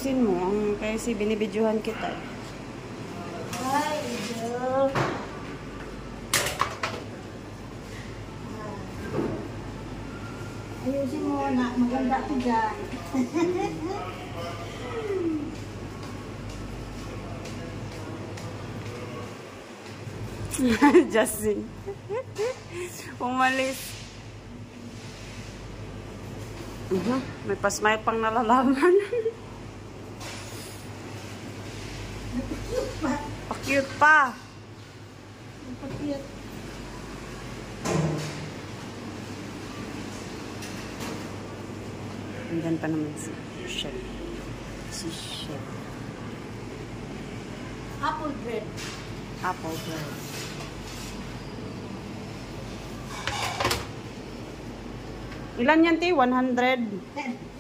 ayusin mo. Kasi binibidyohan kita. Ay, Diyo. Ayusin mo na. Maganda ko dyan. Justin. Umalis. May pasmay pang nalalaman. Pa-cute pa. Pa-cute. Andyan pa naman si Chef. Si Chef. Apple bread. Apple bread. Ilan yan, Ti? 100? 10.